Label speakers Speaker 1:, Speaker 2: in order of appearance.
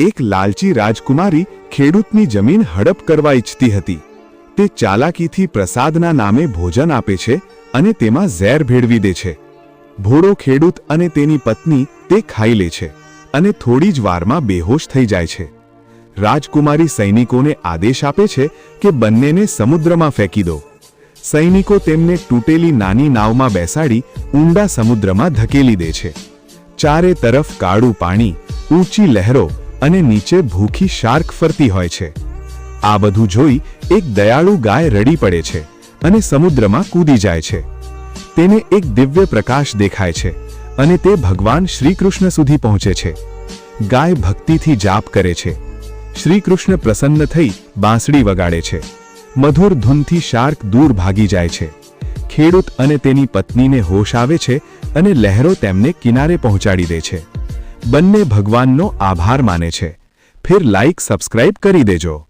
Speaker 1: એક લાલચી રાજકુમારી ખેડૂતની જમીન હડપ કરવા ઈચ્છતી હતી। તે ચાલાકીથી પ્રસાદના નામે ભોજન આપે છે અને તેમાં ઝેર ભેળવી દે છે। ભોળો ખેડૂત અને તેની પત્ની તે ખાઈ લે છે અને થોડી જ વારમાં બેહોશ થઈ જાય છે। રાજકુમારી સૈનિકોને આદેશ આપે છે કે બંનેને સમુદ્રમાં ફેંકી દો। સૈનિકો તેમને તૂટેલી નાની નાવમાં બેસાડી ઊંડા સમુદ્રમાં ધકેલી દે છે। ચારે તરફ કાળું પાણી, ઊંચી લહેરો અને નીચે ભૂખી શાર્ક ફરતી હોય છે। આ બધું જોઈ એક દયાળુ ગાય રડી પડે છે અને સમુદ્રમાં કૂદી જાય છે। તેને એક દિવ્ય પ્રકાશ દેખાય છે અને તે ભગવાન શ્રીકૃષ્ણ સુધી પહોંચે છે। ગાય ભક્તિથી જાપ કરે છે। શ્રીકૃષ્ણ પ્રસન્ન થઈ બાંસડી વગાડે છે। મધુર ધૂનથી શાર્ક દૂર ભાગી જાય છે। ખેડૂત અને તેની પત્નીને હોશ આવે છે અને લહેરો તેમને કિનારે પહોંચાડી દે છે। બંને ભગવાનનો આભાર માને છે। ફિર લાઈક સબસ્ક્રાઇબ કરી દેજો।